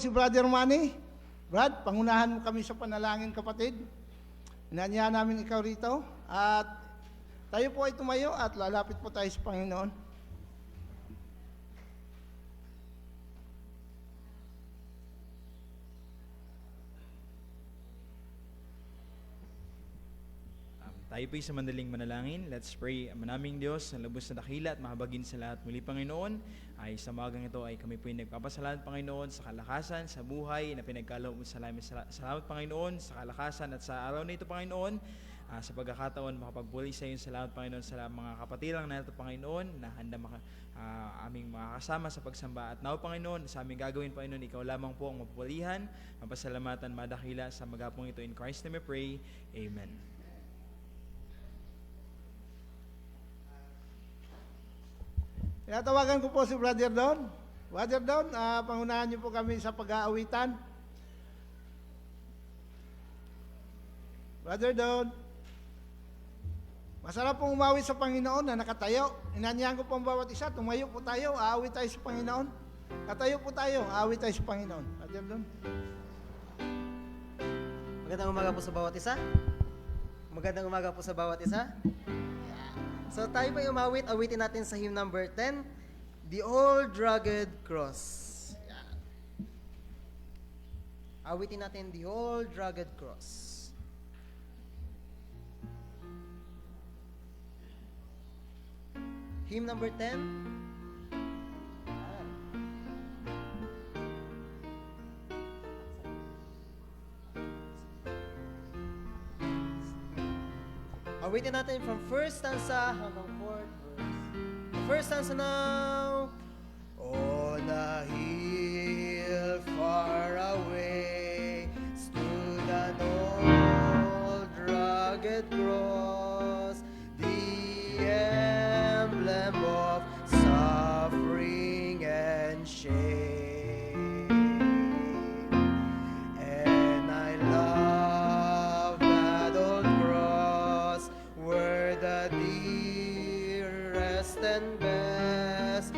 Si Brother Manny. Brad, pangunahan mo kami sa panalangin, kapatid. Inanyahan namin ikaw rito. At tayo po ay tumayo at lalapit po tayo sa Panginoon. Tayo po'y sa mandaling manalangin. Let's pray. Manaming Diyos, ang lubos na dakila at mahabagin sa lahat. Muli, Panginoon, ay sa magang ito ay kami po'y nagpapasalamat, Panginoon, sa kalakasan, sa buhay na pinagkaloob mo sa lamin. Salamat, Panginoon, sa kalakasan at sa araw na ito, Panginoon, sa pagkakataon makapagpuli sa iyo. Salamat, Panginoon, sa mga kapatilang na ito, Panginoon, na handa aming makakasama sa pagsamba. At now, Panginoon, sa aming gagawin, Panginoon, ikaw lamang po ang mapupulihan, mapasalamatan, madakila sa magapong ito. In Christ name we pray. Amen. Tinatawagan ko po si Brother Don. Brother Don, pangunahan niyo po kami sa pag-aawitan. Brother Don, masarap pong umawit sa Panginoon na nakatayo. Inanyahan ko po ang bawat isa, tumayo po tayo, aawit tayo sa Panginoon. Katayo po tayo, aawit tayo sa Panginoon. Brother Don. Magandang umaga po sa bawat isa. Magandang umaga po sa bawat isa. So tayo pa umawit, awitin natin sa hymn number 10, The Old Rugged Cross. Yan. Awitin natin The Old Rugged Cross. Hymn number 10. Awitin natin from first stanza hanggang fourth verse. The first stanza now. On a hill far away stood an old rugged cross, the emblem of suffering and shame. And I love that old cross, where the dearest and best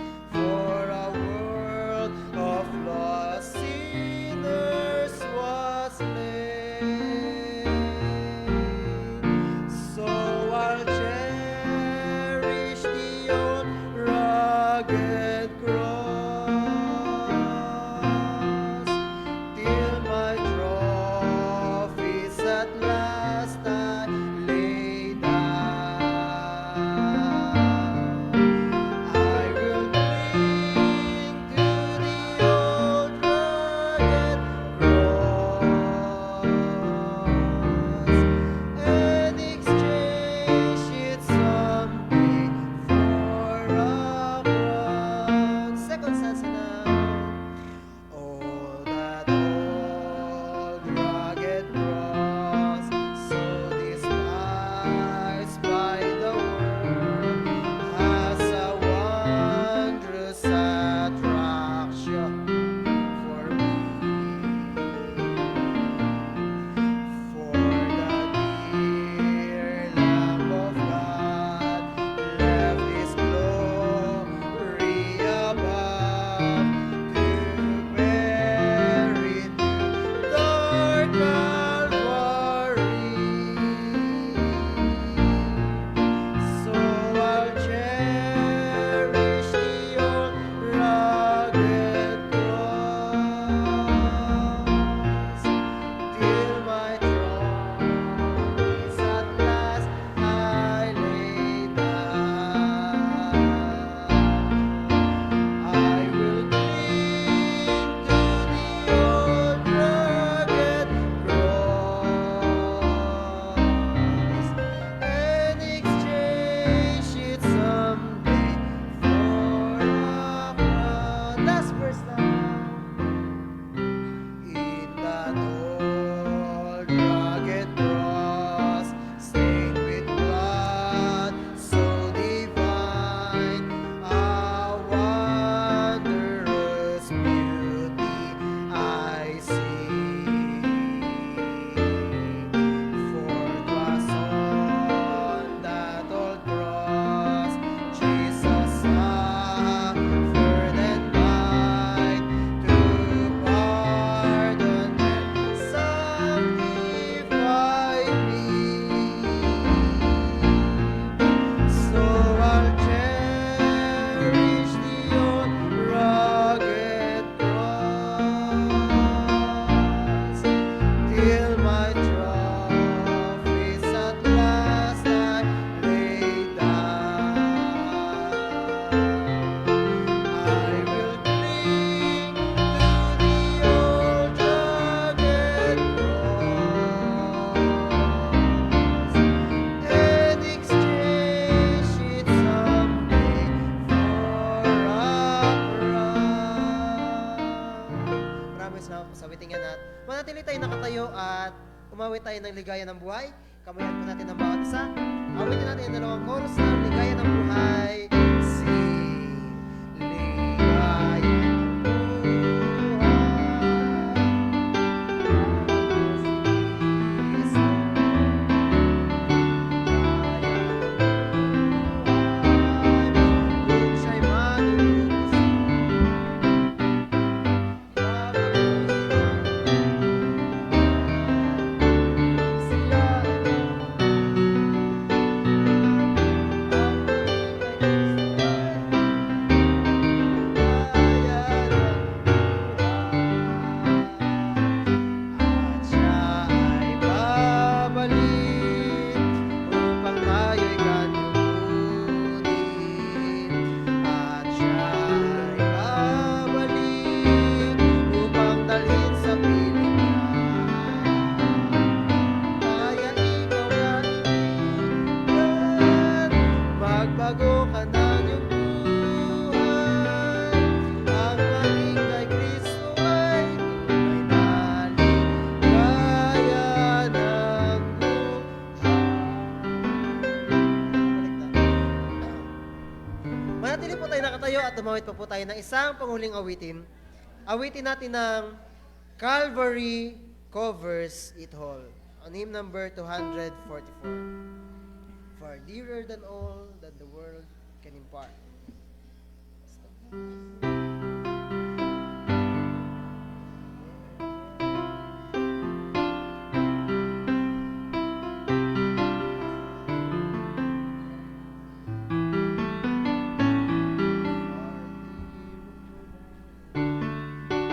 salamat po sa awitin yan at manatili tayo nakatayo at umawit tayo ng ligaya ng buhay. Kamayan po natin ang bawat isa. Awitin natin ang dalawang chorus ng ligaya ng buhay. Sing, ligaya ng buhay. Siya'y manunubos magbago ka ng iyong buhay. Ang maging kay Kristo ay tunay na ligaya ng buhay. Manatili po tayo nakatayo at tumawit pa po tayo ng isang panghuling awitin. Awitin natin ng Calvary Covers It All. On hymn number 244. Far dearer than all that the world can impart.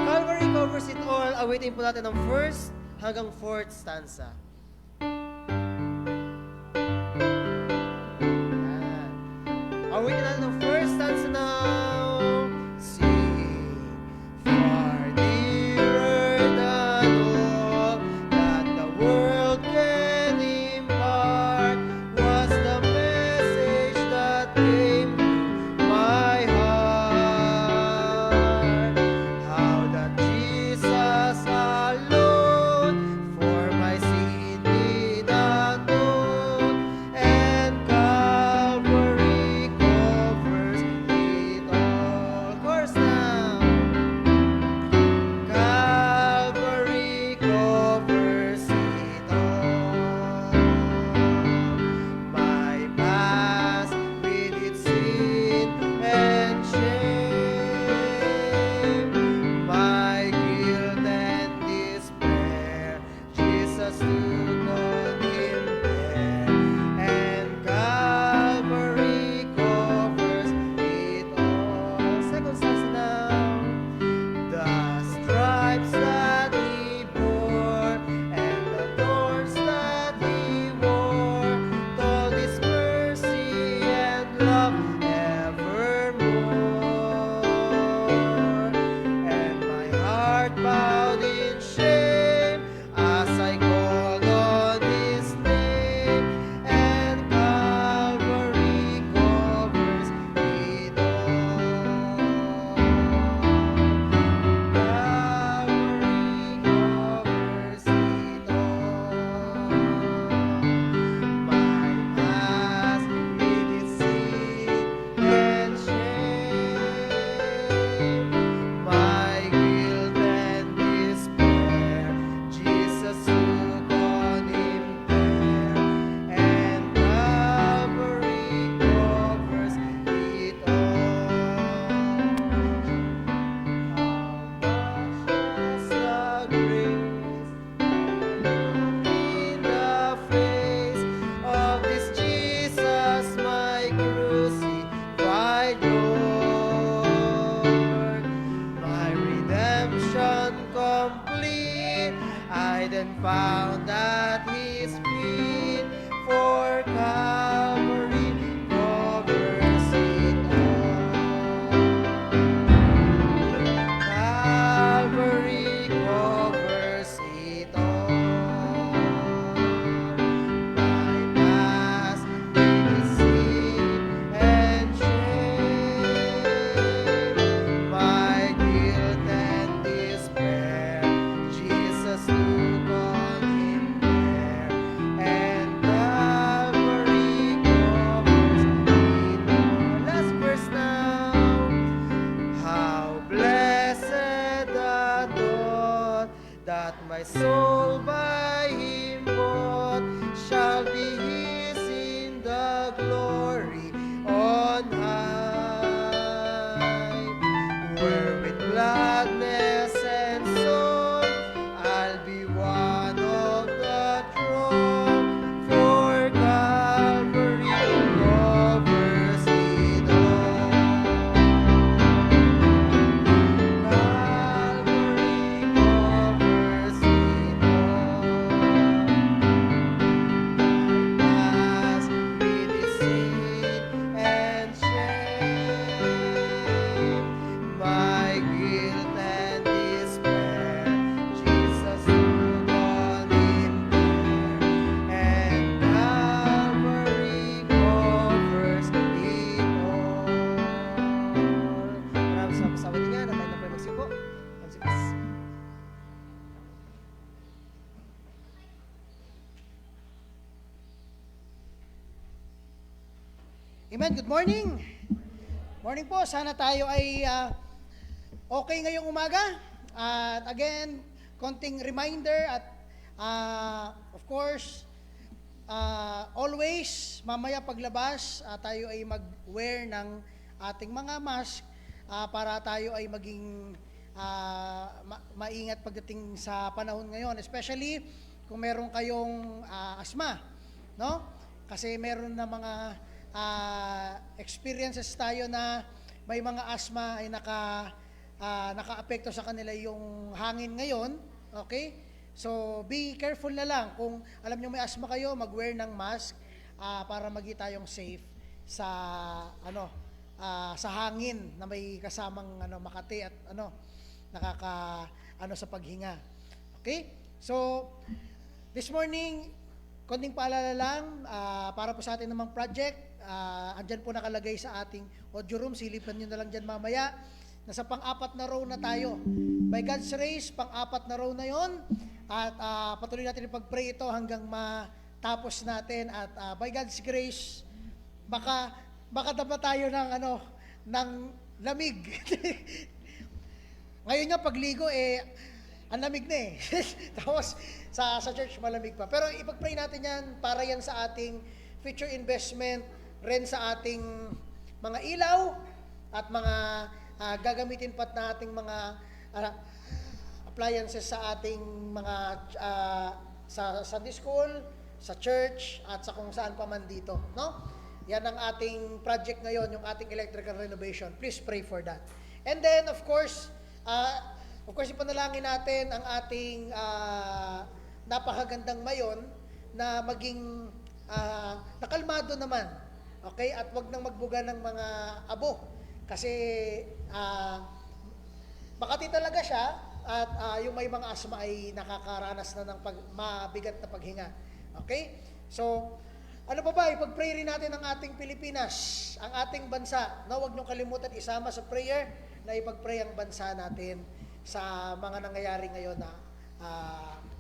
Calvary covers it all. Awitin po natin ang first hanggang fourth stanza. Awitin natin ang first stanza now. Sing, far dearer than all that the world can impart was the message that came to my heart. How that Jesus alone for my sin did atone, and Calvary covers it all. Chorus now. Calvary covers it all. My past with its sin and shame, my guilt and despair, Jesus took on him there, and Calvary covers it all. Second stanza now. The stripes that he bore and the thorns that he wore told his mercy and love evermore. And my heart bowed in shame as I called on his name, and Calvary covers it all. Calvary covers it all. My past with its sin and shame, my guilt and despair, Jesus took on him there, and Calvary covers it all. How much is the grace in the face of this Jesus, my crucified Lord? My redemption complete, I then found at his feet, for Calvary covers it all. Calvary covers it all. My past with its sin and shame, my guilt and despair, that my soul by him bought shall be his in the glory on high, where with gladness and song I'll be one of the throng, for Calvary covers it all. Calvary covers it all. My past with its sin and shame, my guilt and despair, Jesus took on him there, and Calvary covers it all. Maraming salamat sa awatin nga, na tayo na po magsipo. Magsipas. Amen. Good morning. Morning po. Sana tayo ay okay ngayong umaga. At again, konting reminder at of course, always, mamaya paglabas, tayo ay mag-wear ng ating mga mask para tayo ay maging maingat pagdating sa panahon ngayon. Especially kung meron kayong asma. No? Kasi meron na mga experiences tayo na may mga asthma ay naka-apekto sa kanila yung hangin ngayon, okay? So be careful na lang kung alam niyo may asthma kayo, mag-wear ng mask para magi tayong safe sa sa hangin na may kasamang makati at sa paghinga. Okay? So this morning, konting paalala lang para po sa ating namang project. Andyan po nakalagay sa ating audio room. Silipan nyo na lang dyan mamaya. Nasa pang-apat na row na tayo. By God's grace, pang-apat na row na yon. At patuloy natin ipag-pray ito hanggang matapos natin. At by God's grace, baka dapat tayo ng lamig. Ngayon nga pagligo ang lamig na Tapos sa church malamig pa. Pero ipag-pray natin yan para yan sa ating future investment, rin sa ating mga ilaw at mga gagamitin pat na ating mga appliances sa ating mga sa Sunday school, sa church at sa kung saan pa man dito, no? Yan ang ating project ngayon, yung ating electrical renovation. Please pray for that. And then of course, ipanalangin natin ang ating napakagandang mayon na maging nakalmado naman. Okay? At wag nang magbuga ng mga abo. Kasi makati talaga siya at yung may mga asma ay nakakaranas na ng mabigat na paghinga. Okay? So, ano ba? Ipag-pray rin natin ang ating Pilipinas, ang ating bansa. No, wag niyong kalimutan isama sa prayer na ipag-pray ang bansa natin sa mga nangyayari ngayon na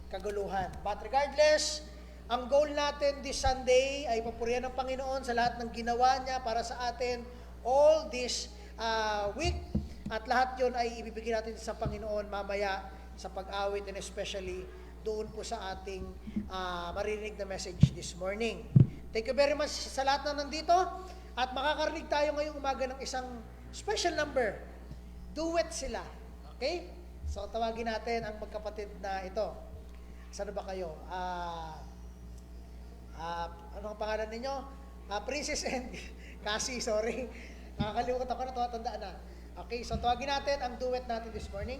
kaguluhan. But regardless, ang goal natin this Sunday ay papurihan ng Panginoon sa lahat ng ginawa niya para sa atin all this week. At lahat yon ay ibibigay natin sa Panginoon mamaya sa pag-awit and especially doon po sa ating maririnig na message this morning. Thank you very much sa lahat na nandito at makakarinig tayo ngayong umaga ng isang special number. Duet sila. Okay? So tawagin natin ang magkapatid na ito. Saan ba kayo? Ano ang pangalan ninyo? Princess and Cassie, sorry. Nakakalimutan ako na, tumatandaan na. Okay, so tawagin natin ang duet natin this morning.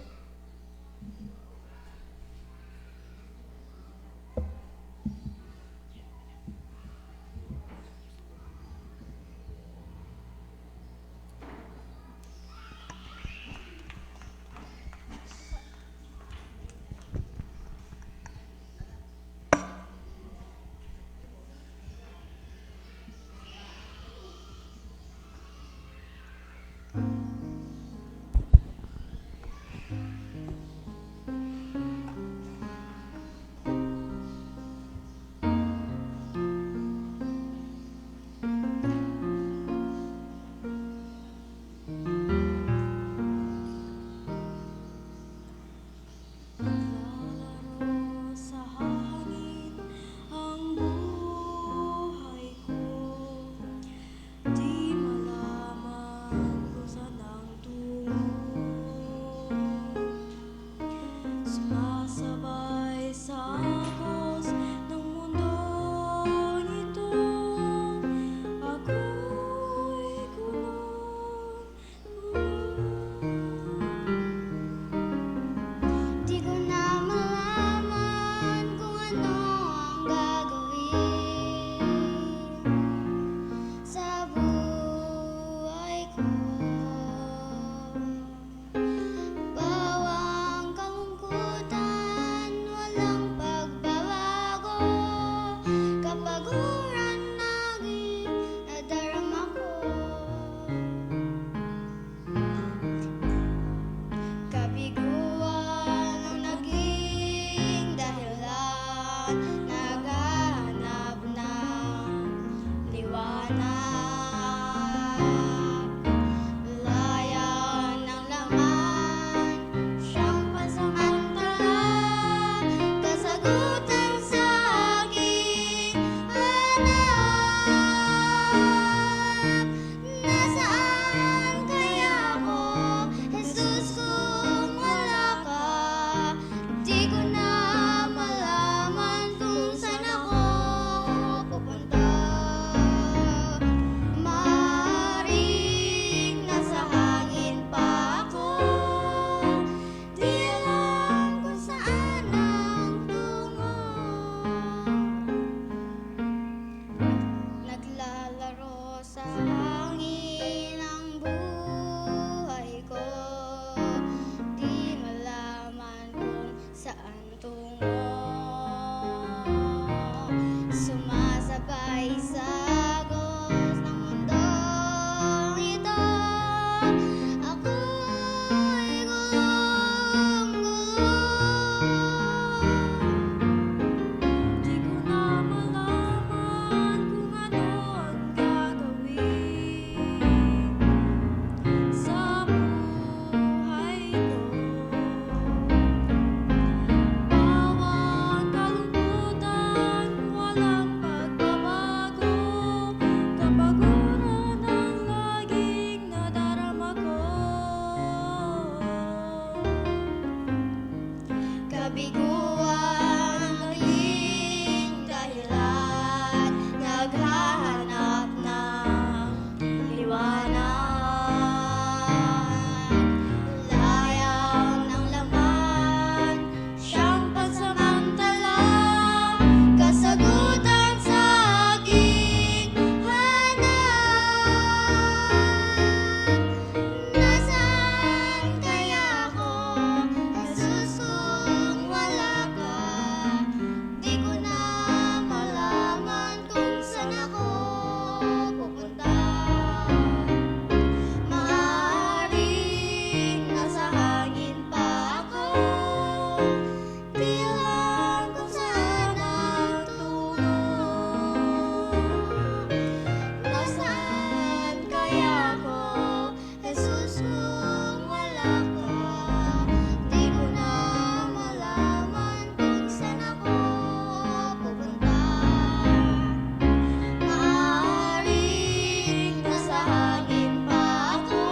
saan tungo? Sumasabay sa agos ng mundong ito. Ako'y gulong-gulong. Di ko na malaman kung ano ang gagawin sa buhay ko. Bawat kalungkutan, walang pagbabago. Kapaguran ang laging nadarama ko. Kabiguan ang naging dahilan, naghahanap ng liwanag. Layang ng laman, siyang pansamantala, kasagutan sa aking hanap. Nasaan kaya ako, Jesus, kung wala ka? Di ko na malaman kung saan ako pupunta. Maaaring nasa hangin pa ako, di alam kung saan ang tungo. Nasaan kaya ako, Jesus, kung wala ka? Di ko na malaman kung saan ako pupunta. Maaaring nasa hangin pa ako,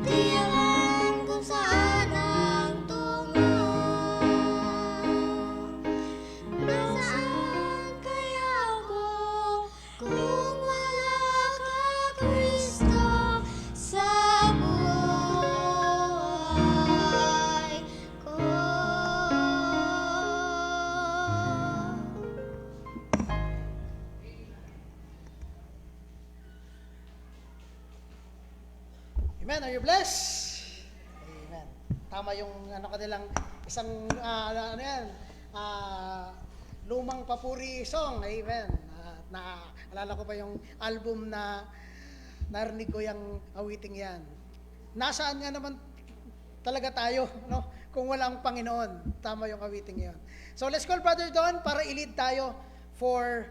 di alam kung saan ang tungo. Nasaan kaya ako kung wala ka, Kristo, sa buhay ko? Amen. Are you blessed? Amen. Tama yung ano kanilang isang ano yan, lumang papuri song. Amen. Naalala ko pa yung album na narinig ko yung awiting yan. Nasaan nga naman talaga tayo, no? Kung walang Panginoon. Tama yung awiting yan. So let's call Brother Don para i-lead tayo for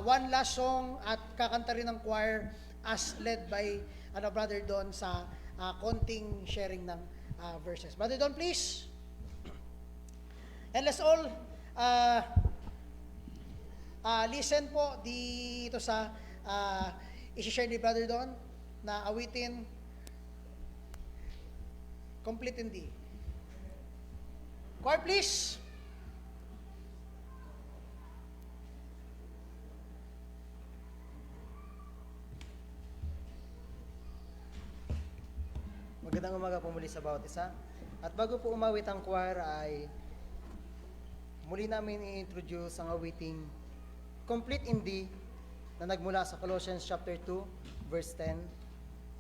one last song at kakanta rin ng choir as led by Brother Don sa konting sharing ng verses. Brother Don, please. And let's all listen po dito sa isi-share ni Brother Don na awitin Complete in D. Choir, please. Magandang umaga po muli sa bawat isa. At bago po umawit ang choir ay muli namin i-introduce ang awiting Complete in D na nagmula sa Colossians chapter 2 verse 10.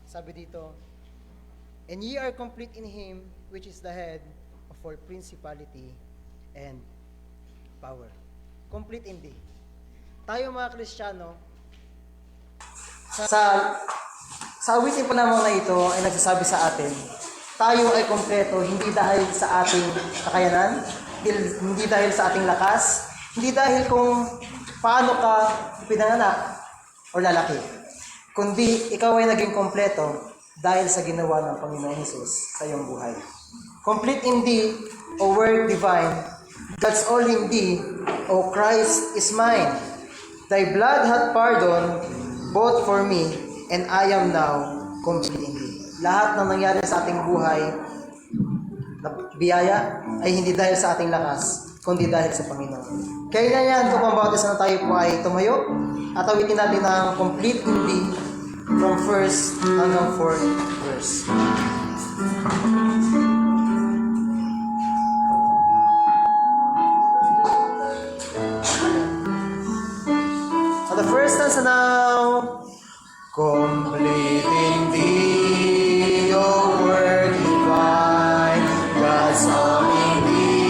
Sabi dito, "And ye are complete in Him which is the head of all principality and power." Complete in D. Tayo mga Kristiyano, sa awitin po naman na ito ay nagsasabi sa atin, tayo ay kompleto hindi dahil sa ating kakayanan, hindi dahil sa ating lakas, hindi dahil kung paano ka pinanganak o lalaki, kundi ikaw ay naging kompleto dahil sa ginawa ng Panginoon Hesus sa iyong buhay. Complete in Thee, O Word Divine, God's all in Thee, O Christ is mine. Thy blood hath pardon both for me, and I am now complete in Thee. Lahat ng nangyari sa ating buhay na biyaya ay hindi dahil sa ating lakas, kundi dahil sa Panginoon. Kaya na yan, kung pambawat isa na tayo po ay tumayo at awitin natin ang complete in Thee from 1st hanggang 4th verse. So the first stanza now, complete in Thee, O Word Divine, God's all in Thee.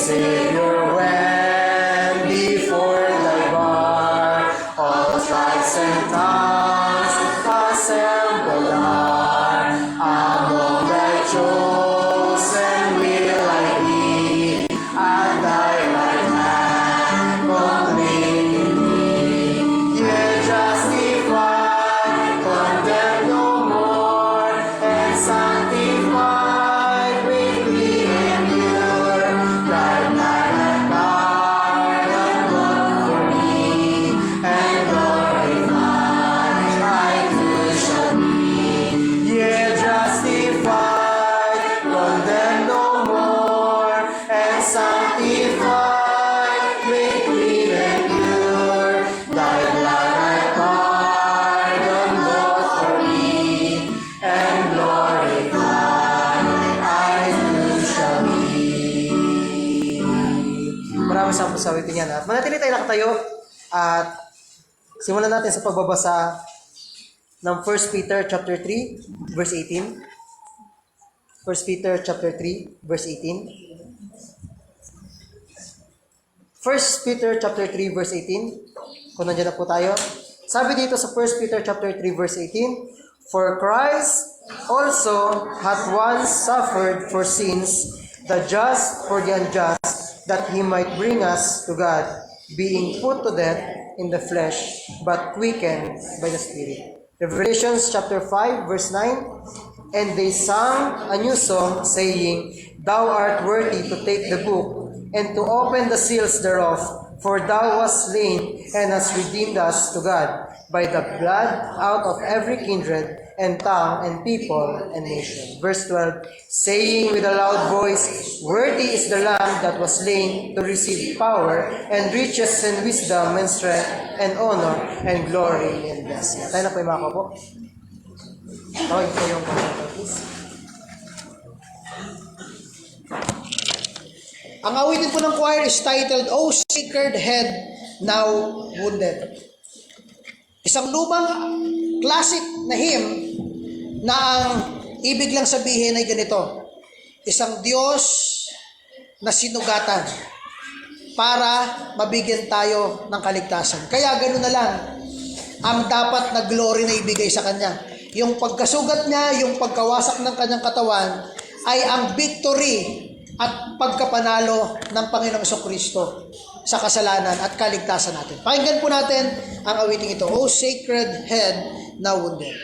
Savior, when before thy bar, all tribes and tongues assembled are. Among thy chosen will I be, at thy right hand complete me. Yea, justified, condemned no more, and sanctified, greatly endure. Thy blood and pardon God for me, and glorified I too shall be. Yea, justified, condemned no more, and sanctified, greatly endure. Thy blood and pardon God for me, and glorified I too shall be. Maraming salamat sa awitin yan. At manatili tayo nakatayo at simulan natin sa pagbabasa ng 1 Peter chapter 3 verse 18. 1 Peter chapter 3 verse 18. 1 Peter chapter 3 verse 18. Kung nandiyan na po tayo. Sabi dito sa 1 Peter chapter 3 verse 18, For Christ also hath once suffered for sins, the just for the unjust, that he might bring us to God, being put to death in the flesh, but quickened by the Spirit. Revelations chapter 5 verse 9, And they sang a new song, saying, Thou art worthy to take the book, and to open the seals thereof, for thou wast slain, and hast redeemed us to God, by the blood out of every kindred, and tongue, and people, and nation. Verse 12, saying with a loud voice, Worthy is the Lamb that was slain to receive power, and riches, and wisdom, and strength, and honor, and glory, and blessing. Tayo na po yung mga kapo. Tawag po yung komento, please. Ang awitin po ng choir is titled, O Sacred Head, Now Wounded. Isang lumang classic na hymn na ang ibig lang sabihin ay ganito. Isang Diyos na sinugatan para mabigyan tayo ng kaligtasan. Kaya ganoon na lang ang dapat na glory na ibigay sa Kanya. Yung pagkasugat niya, yung pagkawasak ng Kanyang katawan ay ang victory at pagkapanalo ng Panginoong Kristo sa kasalanan at kaligtasan natin. Pakinggan po natin ang awiting ito, O Sacred Head, Now Wounded.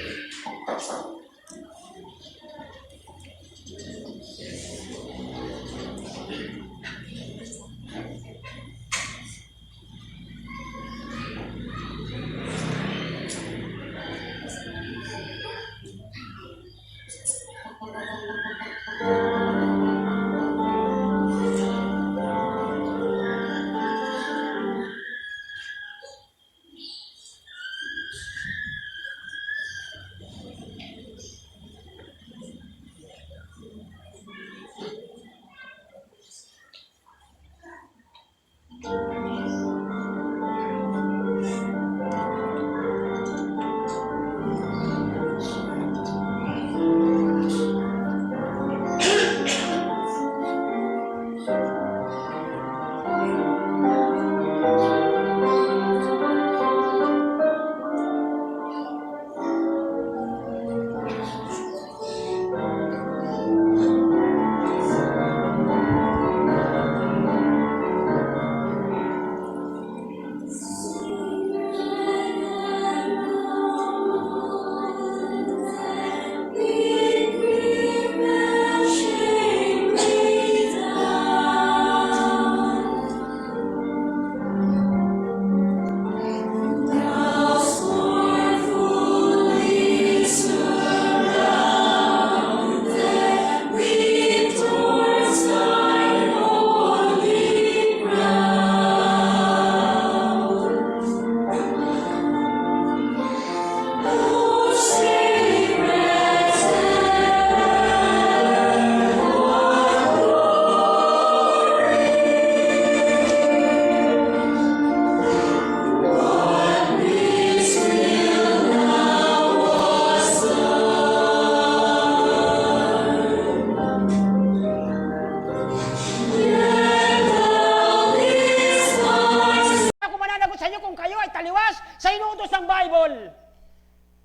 Bible,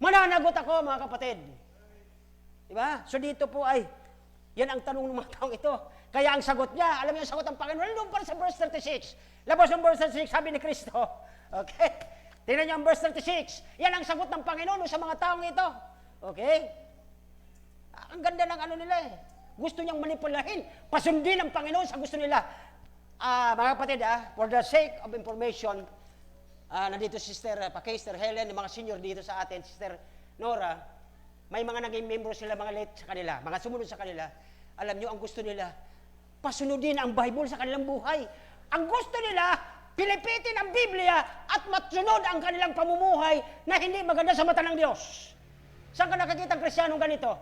mananagot ako, mga kapatid. Diba? So dito po ay, yan ang tanong ng mga taong ito. Kaya ang sagot niya, alam niyo ang sagot ng Panginoon, nandun pa sa verse 36. Labas ng verse 36, sabi ni Kristo. Okay? Tingnan niyo ang verse 36. Yan ang sagot ng Panginoon sa mga taong ito. Okay? Ang ganda ng ano nila eh. Gusto niyang manipulahin. Pasundin ng Panginoon sa gusto nila. Mga kapatid, for the sake of information, nandito si Sister Sister Helen, yung mga senior dito sa atin, Sister Nora, may mga naging membro sila, mga late sa kanila, mga sumunod sa kanila. Alam niyo, ang gusto nila, pasunodin ang Bible sa kanilang buhay. Ang gusto nila, pilipitin ang Biblia at matsunod ang kanilang pamumuhay na hindi maganda sa mata ng Diyos. Saan ka nakakita ang Kristiyanong ganito?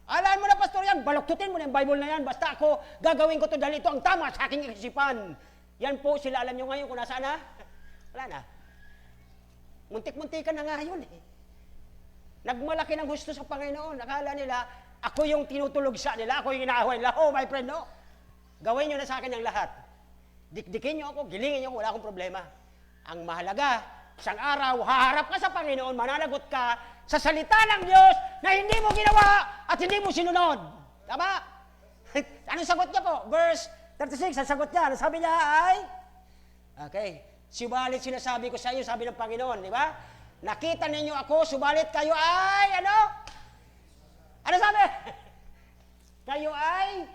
Alam mo na, pastor, yan, baloktutin mo na yung Bible na yan, basta ako gagawin ko to dahil ito ang tama sa aking isipan. Yan po sila, alam nyo ngayon kung nasaan na? Wala na. Muntik-muntikan na nga yun eh. Nagmalaki ng husto sa Panginoon. Akala nila, ako yung tinutulog sa nila, ako yung inaaway nila. Oh, my friend, no. Gawin nyo na sa akin ang lahat. Dikdikin nyo ako, gilingin nyo ako, wala akong problema. Ang mahalaga, isang araw, haharap ka sa Panginoon, mananagot ka sa salita ng Diyos na hindi mo ginawa at hindi mo sinunod. Tama? Anong sagot niya po? Verse 36, ang sagot niya, sabi niya ay, okay, subalit sinasabi ko sa iyo, sabi ng Panginoon, di ba? Nakita ninyo ako, subalit kayo ay, ano? Ano sabi? Kayo ay,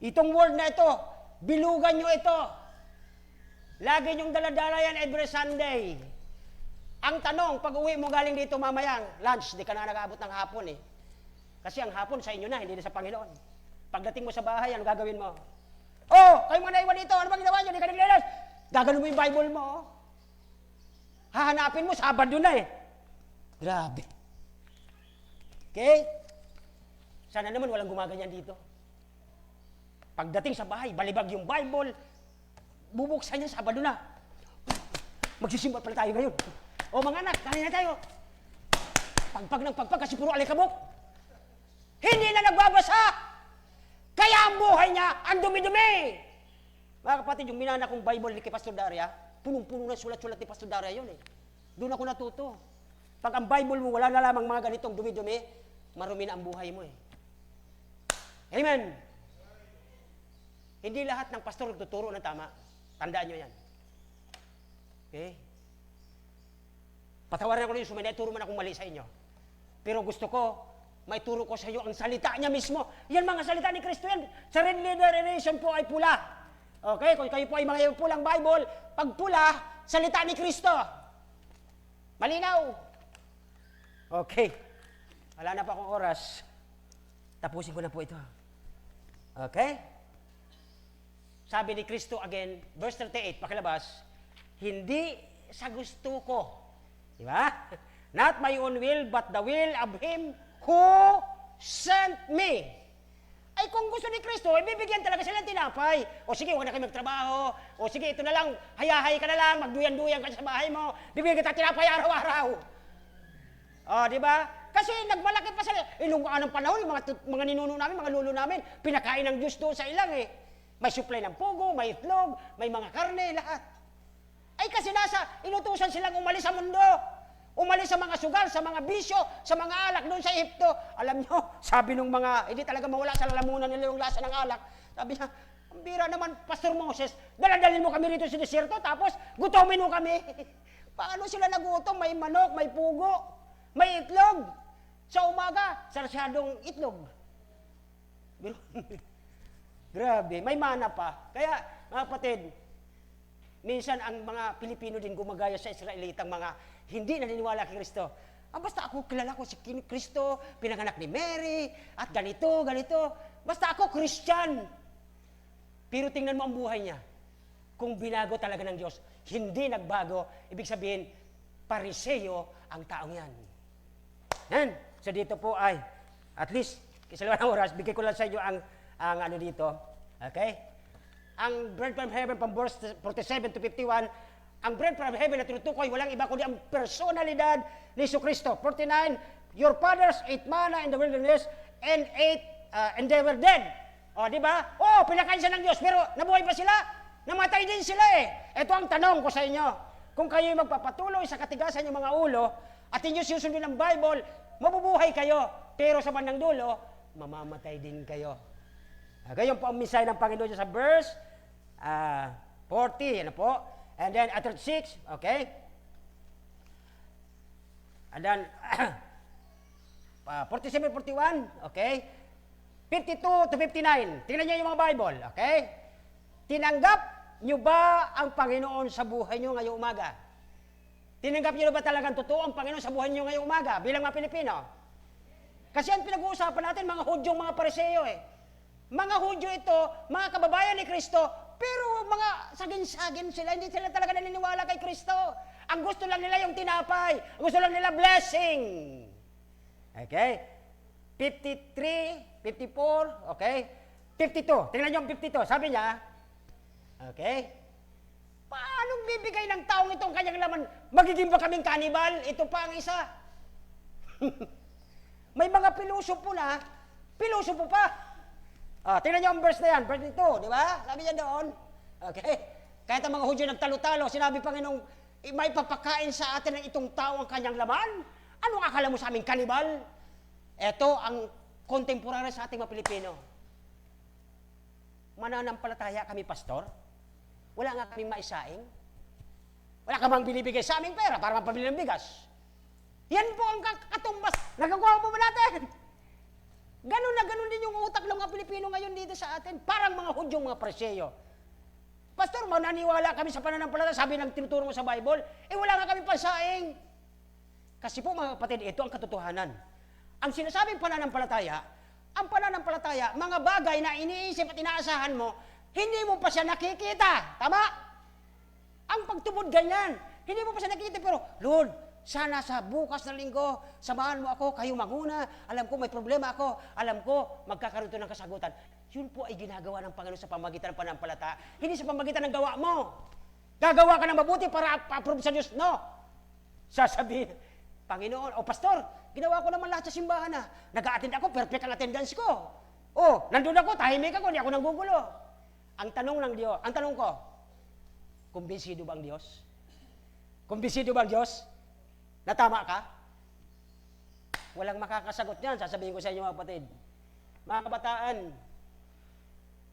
itong word na ito, bilugan nyo ito. Lagi nyong daladala yan every Sunday. Ang tanong, pag uwi mo galing dito mamayang lunch, di ka na nag-aabot ng hapon eh. Kasi ang hapon sa inyo na, hindi na sa Panginoon. Pagdating mo sa bahay, ano gagawin mo? Oh, kayo mga naiwan dito, ano bang ginawa nyo? Di ka naglilas. Gagano mo yung Bible mo. Oh. Hahanapin mo, Sabado na eh. Grabe. Okay? Sana naman walang gumaganyan dito. Pagdating sa bahay, balibag yung Bible, bubuksan niya, Sabado na. Magsisimba pala tayo ngayon. O mga anak, kanin na tayo. Pagpag ng pagpag kasi puro alikabok. Hindi na nagbabasa. Kaya ang buhay niya, ang dumi-dumi. Mga kapatid, yung minana kong Bible ni kay Pastor Daria, punong-puno na sulat-sulat ni Pastor Daria yun eh. Doon ako natuto. Pag ang Bible mo, wala na lamang mga ganitong dumi-dumi, marumi na ang buhay mo eh. Amen. Hindi lahat ng pastor nagtuturo ng tama. Tandaan nyo yan. Okay? Patawarin ko rin yung turo man akong mali sa inyo. Pero gusto ko, may turo ko sa iyo ang salita niya mismo. Yan mga salita ni Kristo yan. Sa Red Leader Edition po ay pula. Okay? Kung kayo po ay mga pulang Bible, pag pula, salita ni Kristo. Malinaw. Okay. Wala na pa akong oras. Tapusin ko na po ito. Okay? Sabi ni Kristo again, verse 38, pakilabas, hindi sa gusto ko. Di ba? Not my own will, but the will of Him who sent me. Ay kung gusto ni Kristo, ibibigyan talaga sila ng tinapay. O sige, huwag na kayo magtrabaho. O sige, ito na lang, hayahay ka na lang, magduyan-duyan ka sa bahay mo. Bibigyan kita tinapay araw-araw. O, di ba? Kasi nagmalaki pa sila. Nung anong panahon, mga ninuno namin, mga lulo namin, pinakain ng Diyos doon sa ilang eh. May supply ng pugo, may itlog, may mga karne, lahat. Ay kasi inutusan silang umalis sa mundo. Umalis sa mga sugal, sa mga bisyo, sa mga alak doon sa Ehipto. Alam nyo, sabi nung mga, hindi talaga mawala sa lalamunan nila yung lasa ng alak. Sabi niya, ang bira naman, Pastor Moses, daladalin mo kami rito sa desierto, tapos gutomin mo kami. Paano sila nagutom? May manok, may pugo, may itlog. Sa umaga, sarsyadong itlog. Grabe, may mana pa. Kaya, mga kapatid, minsan ang mga Pilipino din gumagaya sa Israelitang mga hindi naniniwala kay Kristo. Basta ako kilala ko si Kristo, pinanganak ni Mary, at ganito, ganito. Basta ako Christian. Pero tingnan mo ang buhay niya. Kung binago talaga ng Diyos, hindi nagbago, ibig sabihin, pariseyo ang taong yan. Yan. So dito po ay, at least, isa lang oras, bigay ko lang sa inyo ang ano dito. Okay? Ang bread from heaven from verse 47 to 51, ang bread from heaven na tinutukoy, walang iba kundi ang personalidad ni Jesucristo. 49, your fathers ate manna in the wilderness and they were dead. O, di ba? Pinakain siya ng Diyos, pero nabuhay pa sila? Namatay din sila eh. Ito ang tanong ko sa inyo. kung kayo magpapatuloy sa katigasan ng mga ulo at inyo susundin ng Bible, mabubuhay kayo. Pero sa bandang dulo, mamamatay din kayo. Gayon po ang mensahe ng Panginoon sa verse 40, ano po? And then at 36, okay? And then 47, 41, okay? 52 to 59. Tingnan niyo yung mga Bible, okay? Tinanggap niyo ba ang Panginoon sa buhay niyo ngayong umaga? Tinanggap niyo ba talagang totoo ang Panginoon sa buhay niyo ngayong umaga bilang mga Pilipino? Kasi ang pinag-uusapan natin, mga Hudyong mga Pariseo eh. Mga Hudyo ito, mga kababayan ni Kristo, pero mga sagin-sagin sila, hindi sila talaga naniniwala kay Kristo. Ang gusto lang nila yung tinapay, ang gusto lang nila blessing. Okay? 53, 54, okay? 52, tingnan niyo ang 52, sabi niya, okay? Paano bibigay ng taong itong kanyang laman? Magiging ba kaming kanibal? Ito pa ang isa. May mga pilosopo na, pilosopo pa. Tingnan niyo ang verse na yan, verse 2, di ba? Sabi niya doon, okay? Kahit ang mga Hudyo nagtalo-talo, sinabi Panginoong, may papakain sa atin ng itong tao ang kanyang laman? Anong akala mo sa aming kanibal? Ito ang contemporary sa ating mga Pilipino. Mananampalataya kami, pastor? Wala nga kaming maisaing? Wala ka bang binibigay sa aming pera para mapabili ng bigas? Yan po ang katumbas. Nagagawa po ba natin? Ganun na ganun din yung utak ng mga Pilipino ngayon dito sa atin. Parang mga Hudyong mga Pariseo. Pastor, mananiwala kami sa pananampalataya, sabi ng tinuturo mo sa Bible, wala nga kami pansaing. Kasi po mga kapatid, ito ang katotohanan. Ang sinasabing pananampalataya, ang pananampalataya, mga bagay na iniisip at inaasahan mo, hindi mo pa siya nakikita. Tama? Ang pagtubod ganyan. Hindi mo pa siya nakikita, pero, Lord, sana sa bukas na linggo, samahan mo ako, kayo manguna, alam ko may problema ako, alam ko magkakaroon ito ng kasagutan. Yun po ay ginagawa ng Panginoon sa pamagitan ng pananampalataya, hindi sa pamagitan ng gawa mo. Gagawa ka ng mabuti para approve sa Diyos, no. Sasabihin, Panginoon, pastor, ginawa ko naman lahat sa simbahan na. Nag-a-attend ako, perfect ang attendance ko. Nandun ako, tahimik ako, hindi ako nanggugulo. Ang tanong ko, kumbinsido ba ang Diyos? Kumbinsido ba ang Diyos? Na tama ka? Walang makakasagot niyan, sasabihin ko sa inyo mga kapatid. Mga kabataan,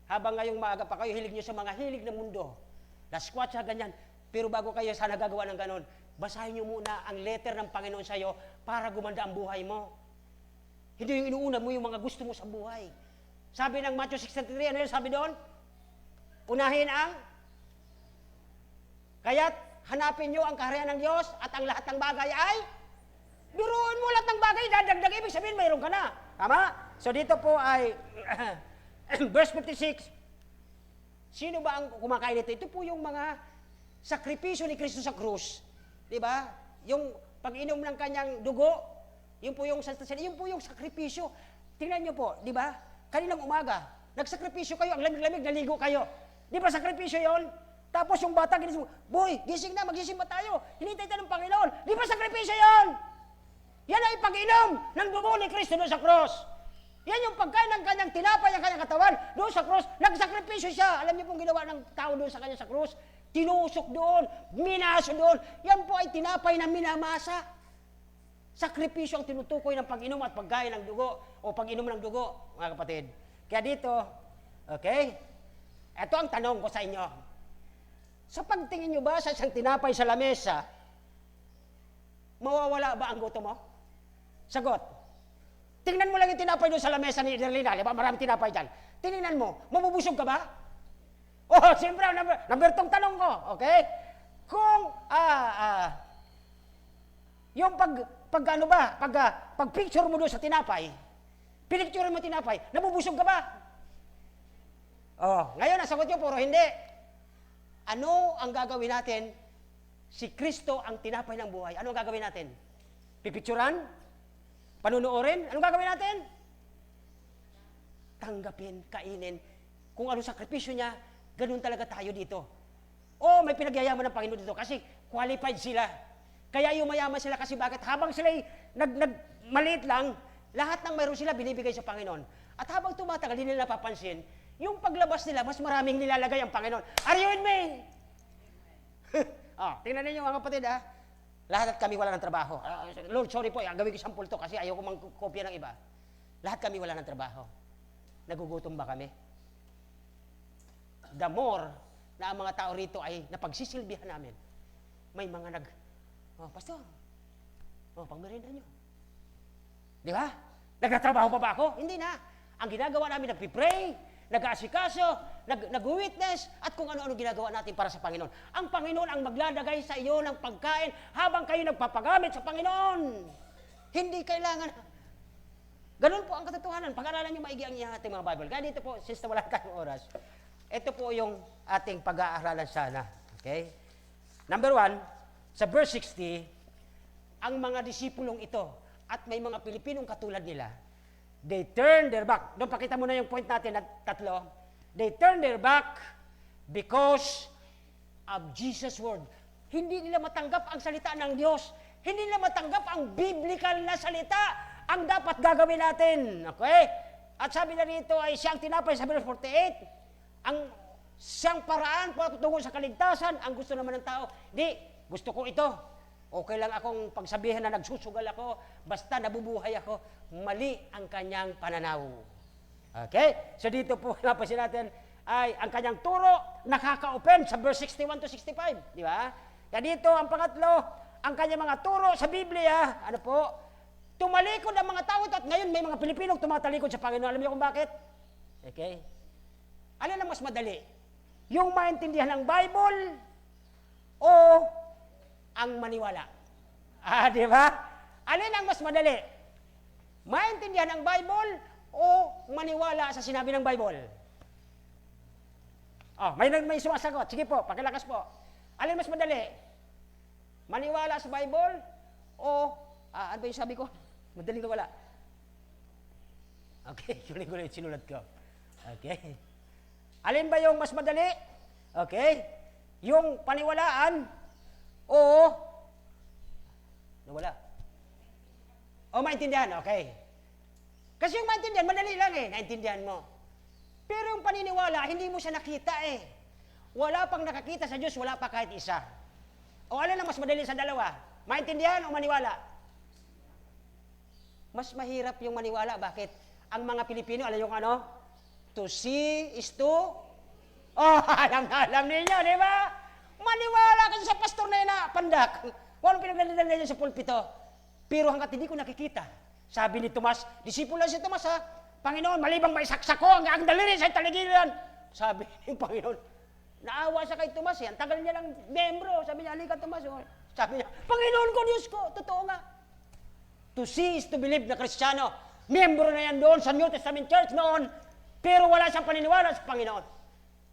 habang ngayong maaga pa kayo, hilig niyo sa mga hilig ng mundo. Laskwat sa ganyan. Pero bago kayo sana gagawa ng ganon, basahin niyo muna ang letter ng Panginoon sa iyo para gumanda ang buhay mo. Hindi yung inuuna mo yung mga gusto mo sa buhay. Sabi ng Matthew 6:33, ano yun sabi doon? Unahin ang kaya't hanapin niyo ang kaharian ng Diyos at ang lahat ng bagay ay biruin mo lahat ng bagay, dadagdag, ibig sabihin mayroon ka na. Tama? So dito po ay verse 56. Sino ba ang kumakain nito? Ito po yung mga sakripisyo ni Kristo sa krus. Di ba? Yung pag-inom ng kanyang dugo, yun po yung yun po yung sakripisyo. Tingnan niyo po, di ba? Kaninang umaga, nagsakripisyo kayo, ang lamig-lamig, naligo kayo. Di ba sakripisyo yon? Tapos yung bata, ginising mo, boy, gising na, magsisimba tayo. Hinintay tayo ng Panginoon. Di ba sakripisyo yon? Yan ay pag-inom ng dugo ni Kristo doon sa cross. Yan yung pagkain ng kanyang tinapay, ang kanyang katawan. Doon sa cross, nagsakripisyo siya. Alam niyo pong ginawa ng tao doon sa kanya sa cross? Tinusok doon, minaso doon. Yan po ay tinapay na minamasa. Sakripisyo ang tinutukoy ng pag-inom at pagkain ng dugo o pag-inom ng dugo, mga kapatid. Kaya dito, okay, ito ang tanong ko sa inyo. Sa pagtingin nyo ba sa isang tinapay sa lamesa, mawawala ba ang gutom mo? Sagot. Tingnan mo lang yung tinapay doon sa lamesa ni Derlina, di ba? Maraming tinapay dyan. Tingnan mo, mabubusog ka ba? Siyempre, number 2 tanong ko, okay? Kung, yung pag-picture mo doon sa tinapay, pinicture mo tinapay, nabubusog ka ba? Ngayon, nasagot nyo, puro hindi. Ano ang gagawin natin? Si Kristo ang tinapay ng buhay. Ano ang gagawin natin? Pipicturan? Panunuorin? Anong gagawin natin? Tanggapin, kainin. Kung ano sakripisyo niya, ganun talaga tayo dito. May pinagyayaman ng Panginoon dito kasi qualified sila. Kaya yumayaman sila kasi bakit? Habang sila maliit lang, lahat ng mayroon sila binibigay sa Panginoon. At habang tumatagal, hindi nila napapansin, yung paglabas nila, mas maraming nilalagay ang Panginoon. Are you with me? Tingnan ninyo mga kapatid, lahat at kami wala ng trabaho. Lord, sorry po, gawin ko sample to kasi ayaw ko mangkopya ng iba. Lahat kami wala ng trabaho. Nagugutom ba kami? The more na ang mga tao rito ay napagsisilbihan namin, may mga Pastor, pangmerienda nyo. Di ba? Nagtatrabaho pa ba ako? Hindi na. Ang ginagawa namin, nagpipray, nag-aasikaso, nag-witness, at kung ano-ano ginagawa natin para sa Panginoon. Ang Panginoon ang maglalagay sa iyo ng pagkain habang kayo nagpapagamit sa Panginoon. Hindi kailangan. Ganun po ang katotohanan. Pag-aralan nyo maigi ang ating mga Bible. Kaya dito po, since wala tayong oras, ito po yung ating pag-aaralan sana. Okay? Number 1, sa verse 60, ang mga disipulong ito at may mga Pilipinong katulad nila, they turn their back. Doon pakita mo na yung point natin na 3. They turn their back because of Jesus' word. Hindi nila matanggap ang salita ng Diyos. Hindi nila matanggap ang biblical na salita ang dapat gagawin natin. Okay? At sabi na rito ay siyang tinapay sa verse 48. Ang siyang paraan patungo sa kaligtasan, ang gusto naman ng tao, gusto ko ito. Okay lang akong pagsabihin na nagsusugal ako, basta nabubuhay ako, mali ang kanyang pananaw. Okay? So dito po, napasin natin, ay ang kanyang turo, nakaka-open sa verse 61 to 65. Di ba? Kaya dito, ang pangatlo, ang kanyang mga turo sa Biblia, tumalikod ang mga tao at ngayon may mga Pilipinong tumatalikod sa Panginoon. Alam niyo kung bakit? Okay? Alin ang mas madali? Yung maintindihan ng Bible o ang maniwala? Di ba? Alin ang mas madali? Maintindihan ang Bible o maniwala sa sinabi ng Bible? May sumasagot. Sige po, pakilakas po. Alin mas madali? Maniwala sa Bible o, ano ba yung sabi ko? Madaling wala. Okay, yun ko na yung sinulat ko. Okay. Alin ba yung mas madali? Okay. Yung paniwalaan o nawala. O maintindihan, okay. Kasi yung maintindihan, madali lang naintindihan mo. Pero yung paniniwala, hindi mo siya nakita Wala pang nakakita sa Diyos, wala pa kahit isa. O alin ang mas madali sa dalawa? Maintindihan o maniwala? Mas mahirap yung maniwala. Bakit? Ang mga Pilipino, alam yung To see is to... alam ninyo, di ba? Maniwala kasi sa pastor na yun pandak. Walang pinagdadala niya sa pulpito. Pero hanggat hindi ko nakikita, sabi ni Tomas, disipulo si Tomas Panginoon, malibang may saksak ko, ang daliri sa taligiran. Sabi ng Panginoon, naawa siya kay Tomas ang tagal niya lang membro. Sabi niya, halika Tomas. Sabi niya, Panginoon ko, Diyos ko, totoo nga. To see is to believe na Kristiyano. Membro na yan doon sa New Testament Church noon, pero wala siyang paniniwala sa Panginoon.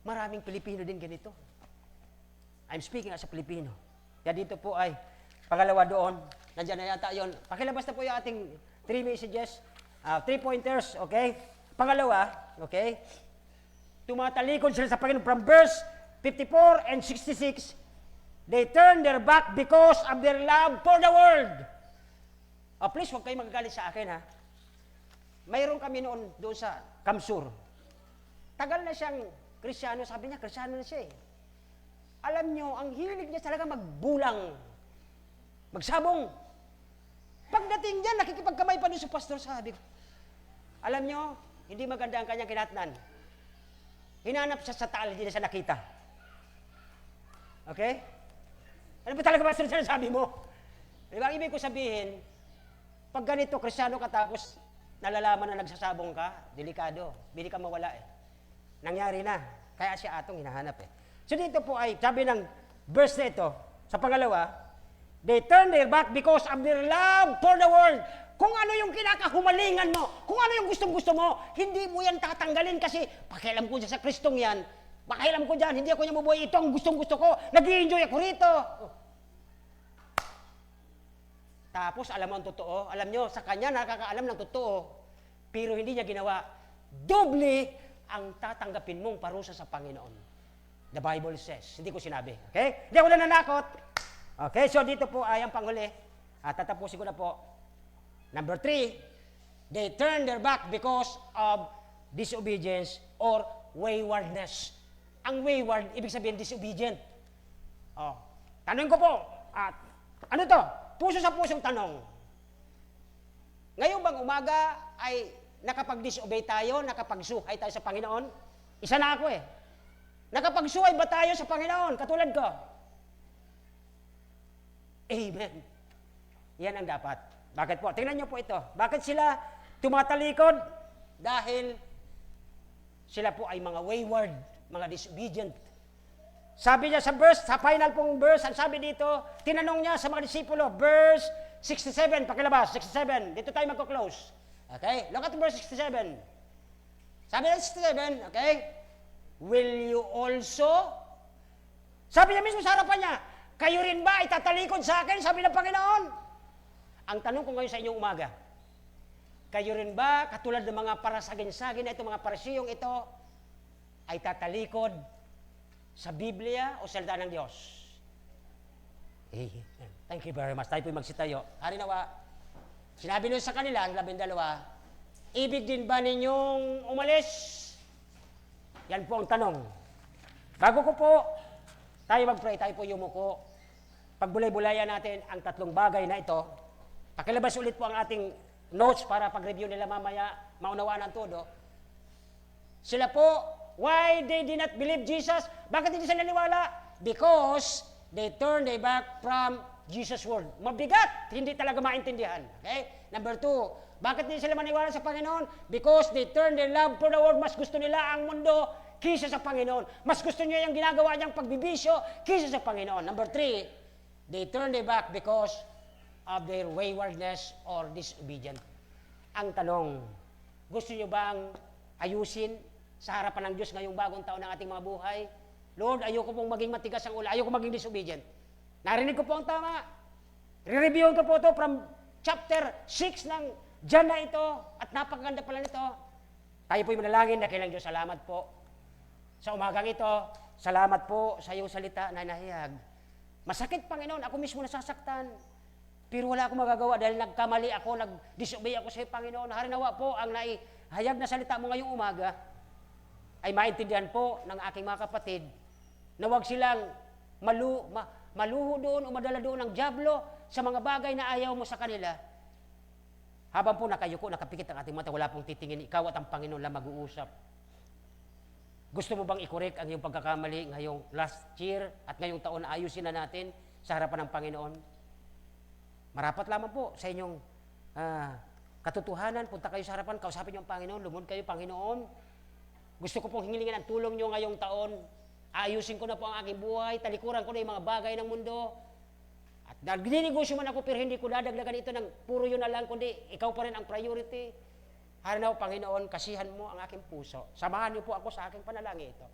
Maraming Pilipino din ganito. I'm speaking as a Pilipino. Kaya dito po ay, pangalawa doon, nandiyan na yata yun. Pakilabas na po yung ating 3 messages, 3 pointers, okay? Pangalawa, okay? Tumatalikod sila sa Panginoon from verse 54 and 66. They turn their back because of their love for the world. Please, huwag kayo magagalit sa akin, Mayroon kami noon doon sa Kamsur. Tagal na siyang Kristiyano, sabi niya, Kristiyano na siya Alam nyo, ang hilig niya talaga magbulang, magsabong. Pagdating dyan, nakikipagkamay pa doon sa pastor, sabi ko. Alam nyo, hindi maganda ang kanyang kinatnan. Hinanap siya sa taal, hindi na siya nakita. Okay? Ano ba talaga pastor sinasabi mo? Diba, ang ibig ko sabihin, pag ganito, Kristiyano ka tapos nalalaman na nagsasabong ka, delikado. Bili ka mawala Nangyari na. Kaya siya atong hinahanap So dito po ay, sabi ng verse na ito, sa pangalawa, they turn their back because of their love for the world. Kung ano yung kinakahumalingan mo, kung ano yung gustong-gusto mo, hindi mo yan tatanggalin kasi pakialam ko dyan sa Kristong yan, pakialam ko dyan, hindi ako niya mabuhay, ito ang gustong-gusto ko, nag-i-enjoy ako rito. Tapos, alam mo ang totoo, alam nyo, sa kanya nakakaalam ng totoo, pero hindi niya ginawa, doble ang tatanggapin mong parusa sa Panginoon. The Bible says, hindi ko sinabi, okay? Hindi ako na nanakot. Okay, so dito po ay ang panghuli, at tatapusin ko na po. Number 3, they turn their back because of disobedience or waywardness. Ang wayward, ibig sabihin disobedient. Tanong ko po, ano to? Puso sa pusong tanong. Ngayon bang umaga ay nakapag-disobey tayo, nakapagsuhay tayo sa Panginoon? Isa na ako eh. Nakapagsuhay ba tayo sa Panginoon, katulad ko? Amen. Yan ang dapat. Bakit po? Tingnan niyo po ito. Bakit sila tumatalikod? Dahil sila po ay mga wayward, mga disobedient. Sabi niya sa verse, sa final pong verse, ang sabi dito, tinanong niya sa mga disipulo, verse 67, pakilabas, 67. Dito tayo magko-close. Okay? Look at verse 67. Sabi niya 67, okay? Will you also? Sabi niya mismo sa harapan niya, kayo rin ba itatalikod sa akin? Sabi ng Panginoon. Ang tanong ko ngayon sa inyong umaga, kayo rin ba, katulad ng mga parasagin-sagin na ito, mga parisiyong ito, ay tatalikod sa Biblia o salita ng Diyos? Thank you very much. Tayo po'y magsitayo. Harinawa, sinabi nun sa kanila, ang 12, ibig din ba ninyong umalis? Yan po ang tanong. Bago ko po, tayo mag-pray, tayo po yumuko. Pagbulay-bulayan natin ang tatlong bagay na ito. Pakilabas ulit po ang ating notes para pag-review nila mamaya, maunawaan ang todo. Sila po, why they did not believe Jesus? Bakit hindi sila naniwala? Because they turned their back from Jesus' word. Mabigat, hindi talaga maintindihan. Okay? Number 2, bakit hindi sila maniwala sa Panginoon? Because they turned their love for the world. Mas gusto nila ang mundo kaysa sa Panginoon. Mas gusto niya yung ginagawa niyang pagbibisyo kaysa sa Panginoon. Number 3, they turned their back because of their waywardness or disobedient. Ang tanong, gusto niyo bang ayusin sa harapan ng Diyos ngayong bagong taon ng ating mga buhay? Lord, ayoko pong maging matigas ang ulo, ayoko maging disobedient. Narinig ko po ang tama. Re-reviewin ko po ito from chapter 6 ng John na ito at napakaganda pala nito. Tayo po'y manalangin, dakilang Diyos, salamat po. Sa umagang ito, salamat po sa iyong salita na nahiyag. Masakit, Panginoon, ako mismo nasasaktan. Pero wala akong magagawa dahil nagkamali ako, nag-disobey ako sa iyo, Panginoon. Harinawa po ang naihayag na salita mo ngayong umaga ay maintindihan po ng aking mga kapatid na huwag silang maluho doon o madala doon ng dyablo sa mga bagay na ayaw mo sa kanila. Habang po nakayuko, nakapikit ang ating mata, wala pong titingin, ikaw at ang Panginoon lang mag-uusap. Gusto mo bang i-correct ang iyong pagkakamali ngayong last year at ngayong taon na ayusin na natin sa harapan ng Panginoon? Marapat lamang po sa inyong katotohanan, punta kayo sa harapan, kausapin niyo ang Panginoon, lumod kayo, Panginoon. Gusto ko pong hingilingin ang tulong niyo ngayong taon. Ayusin ko na po ang aking buhay, talikuran ko na yung mga bagay ng mundo. At nagninegosyo man ako, pero hindi ko dadagdagan ito ng puro yun na lang, kundi ikaw pa rin ang priority. Harinaw, Panginoon, kasihan mo ang aking puso. Samahan niyo po ako sa aking panalangin ito.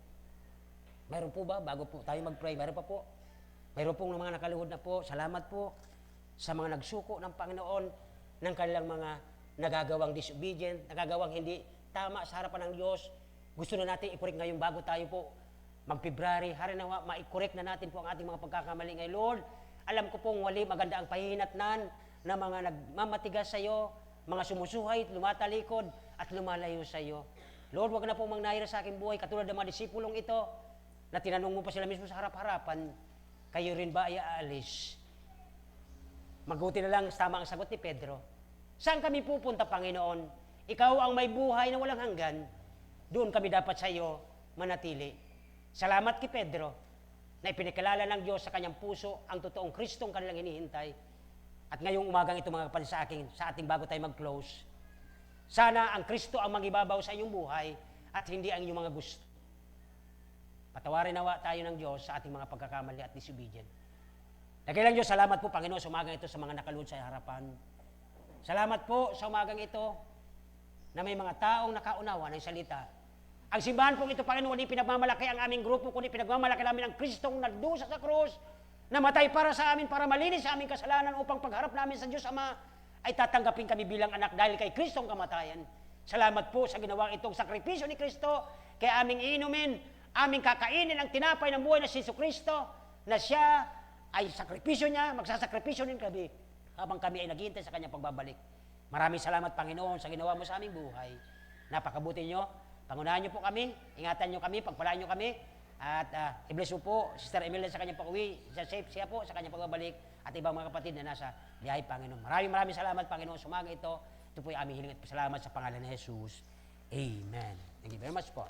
Mayroon po ba, bago po tayo mag-pray, mayroon pa po. Mayroon pong mga nakaluhod na po, salamat po sa mga nagsuko ng Panginoon ng kanilang mga nagagawang disobedient, nagagawang hindi tama sa harapan ng Diyos. Gusto na natin i-correct ngayon bago tayo po mag-February. Harinawa, ma-correct na natin po ang ating mga pagkakamali ngayon. Lord, alam ko pong wali, maganda ang pahihinatnan na mga nagmamatigas sa iyo, mga sumusuhay, lumatalikod, at lumalayo sa iyo. Lord, wag na pong mangnahira sa aking buhay, katulad ng mga disipulong ito, na tinanong mo pa sila mismo sa harap-harapan, kayo rin ba ay aalis? Maguti na lang, tama ang sagot ni Pedro. Saan kami pupunta, Panginoon? Ikaw ang may buhay na walang hanggan. Doon kami dapat sa iyo manatili. Salamat kay Pedro na ipinakilala ng Diyos sa kanyang puso ang totoong Kristong kanilang hinihintay. At ngayong umagang ito mga kapatid sa ating bago tayo mag-close, sana ang Kristo ang mangibabaw sa inyong buhay at hindi ang inyong mga gusto. Patawarin nawa tayo ng Diyos sa ating mga pagkakamali at disobedient. Dakilang Diyos, salamat po Panginoon sa umagang ito sa mga nakaluhod sa harapan. Salamat po sa umagang ito na may mga taong nakaunawa ng salita. Ang simbahan pong ito, Panginoon, hindi pinagmamalaki ang aming grupo, kundi pinagmamalaki namin ang Kristong nagdusa sa krus, namatay para sa amin, para malinis sa aming kasalanan upang pagharap namin sa Diyos Ama, ay tatanggapin kami bilang anak dahil kay Kristong kamatayan. Salamat po sa ginawang itong sakripisyo ni Kristo, kaya aming iinumin, aming kakainin ang tinapay ng buhay na si Kristo, na siya ay sakripisyo niya, magsasakripisyo din kami habang kami ay naghihintay sa kanyang pagbabalik. Maraming salamat, Panginoon, sa ginawa mo sa aming buhay. Napakabuti niyo. Pangunahan niyo po kami, ingatan niyo kami, pagpalaan niyo kami. At i-bless mo po, Sister Emilia sa kanyang pag-uwi, sa safe siya po sa kanyang pagbabalik, at ibang mga kapatid na nasa lihay, Panginoon. Maraming salamat, Panginoon, sa umaga ito. Ito po yung aming hiling at pasalamat sa pangalan ni Jesus. Amen. Thank you very much po.